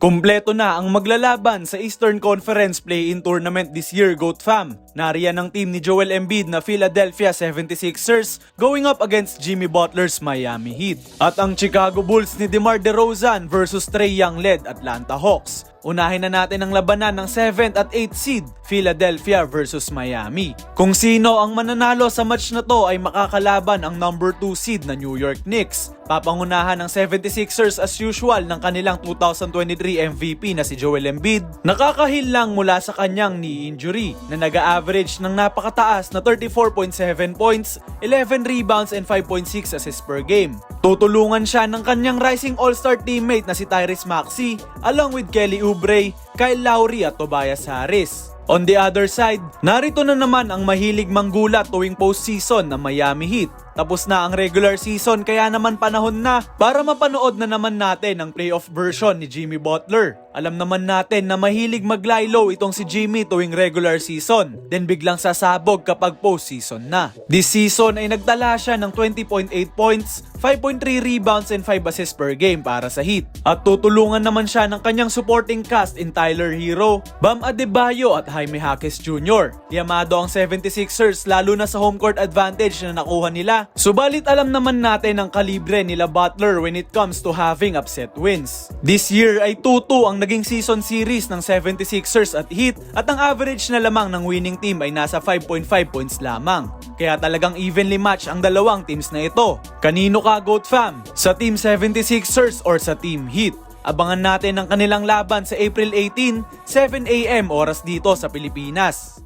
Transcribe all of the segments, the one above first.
Kumpleto na ang maglalaban sa Eastern Conference Play-in Tournament this year, GOAT fam. Nariyan ang team ni Joel Embiid na Philadelphia 76ers going up against Jimmy Butler's Miami Heat. At ang Chicago Bulls ni DeMar DeRozan versus Trae Young-led Atlanta Hawks. Unahin na natin ang labanan ng 7th at 8th seed, Philadelphia versus Miami. Kung sino ang mananalo sa match na to ay makakalaban ang number 2 seed na New York Knicks. Papangunahan ng 76ers as usual ng kanilang 2023 MVP na si Joel Embiid. Nakakahil lang mula sa kanyang knee injury na nag-average ng napakataas na 34.7 points, 11 rebounds and 5.6 assists per game. Tutulungan siya ng kanyang rising all-star teammate na si Tyrese Maxey along with Kelly Oubre, Kyle Lowry at Tobias Harris. On the other side, narito na naman ang mahilig manggulat tuwing postseason ng Miami Heat. Tapos na ang regular season kaya naman panahon na para mapanood na naman natin ang playoff version ni Jimmy Butler. Alam naman natin na mahilig mag-lie low itong si Jimmy tuwing regular season, then biglang sasabog kapag postseason na. This season ay nagtala siya ng 20.8 points, 5.3 rebounds and 5 assists per game para sa Heat. At tutulungan naman siya ng kanyang supporting cast in Tyler Hero, Bam Adebayo at Jaime Jaquez Jr. Yamado ang 76ers lalo na sa home court advantage na nakuha nila. Subalit alam naman natin ang kalibre nila Butler when it comes to having upset wins. This year ay 2-2 ang naging season series ng 76ers at Heat at ang average na lamang ng winning team ay nasa 5.5 points lamang. Kaya talagang evenly match ang dalawang teams na ito. Kanino ka, GOAT fam? Sa Team 76ers or sa Team Heat? Abangan natin ang kanilang laban sa April 18, 7 AM oras dito sa Pilipinas.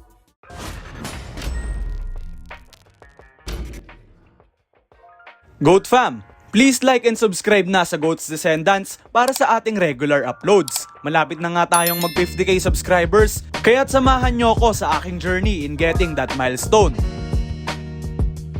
GOAT fam, please like and subscribe na sa GOAT's Descendants para sa ating regular uploads. Malapit na nga tayong mag 50k subscribers, kaya't samahan nyo ako sa aking journey in getting that milestone.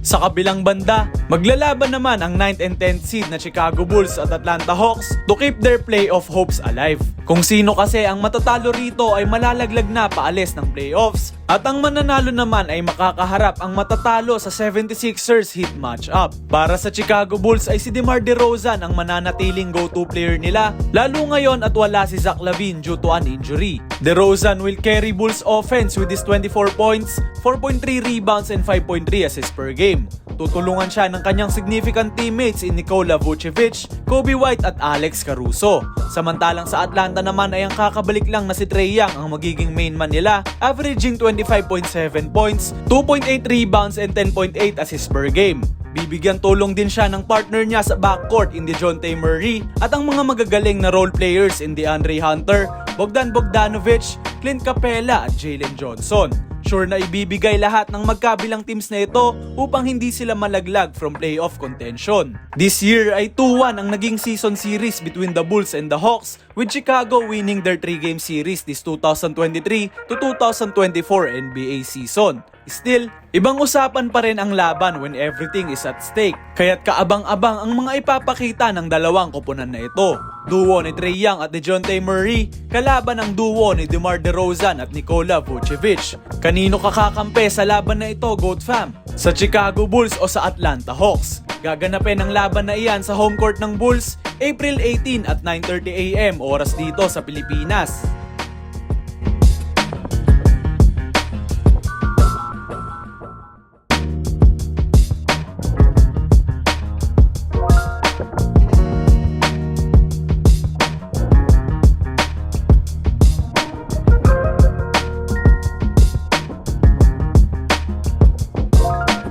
Sa kabilang banda, maglalaban naman ang 9th and 10th seed na Chicago Bulls at Atlanta Hawks to keep their playoff hopes alive. Kung sino kasi ang matatalo rito ay malalaglag na paalis ng playoffs at ang mananalo naman ay makakaharap ang matatalo sa 76ers Heat matchup. Para sa Chicago Bulls ay si DeMar DeRozan ang mananatiling go-to player nila lalo ngayon at wala si Zach LaVine due to an injury. DeRozan will carry Bulls offense with his 24 points, 4.3 rebounds and 5.3 assists per game. Tutulungan siya ng kanyang significant teammates in Nikola Vucevic, Kobe White at Alex Caruso. Samantalang sa Atlanta naman ay ang kakabalik lang na si Trae Young ang magiging main man nila, averaging 25.7 points, 2.8 rebounds and 10.8 assists per game. Bibigyan tulong din siya ng partner niya sa backcourt in DeJounte Murray at ang mga magagaling na role players in DeAndre Hunter, Bogdan Bogdanovic, Clint Capela at Jalen Johnson. Sure na ibibigay lahat ng magkabilang teams na ito upang hindi sila malaglag from playoff contention. This year ay 2-1 ang naging season series between the Bulls and the Hawks, with Chicago winning their 3-game series this 2023 to 2024 NBA season. Still, ibang usapan pa rin ang laban when everything is at stake. Kaya't kaabang-abang ang mga ipapakita ng dalawang koponan na ito. Duo ni Trae Young at DeJounte Murray, kalaban ang duo ni DeMar DeRozan at Nikola Vucevic. Kanino kakakampi sa laban na ito, GOAT fam? Sa Chicago Bulls o sa Atlanta Hawks? Gaganapin ang laban na iyan sa home court ng Bulls, April 18 at 9:30 AM oras dito sa Pilipinas.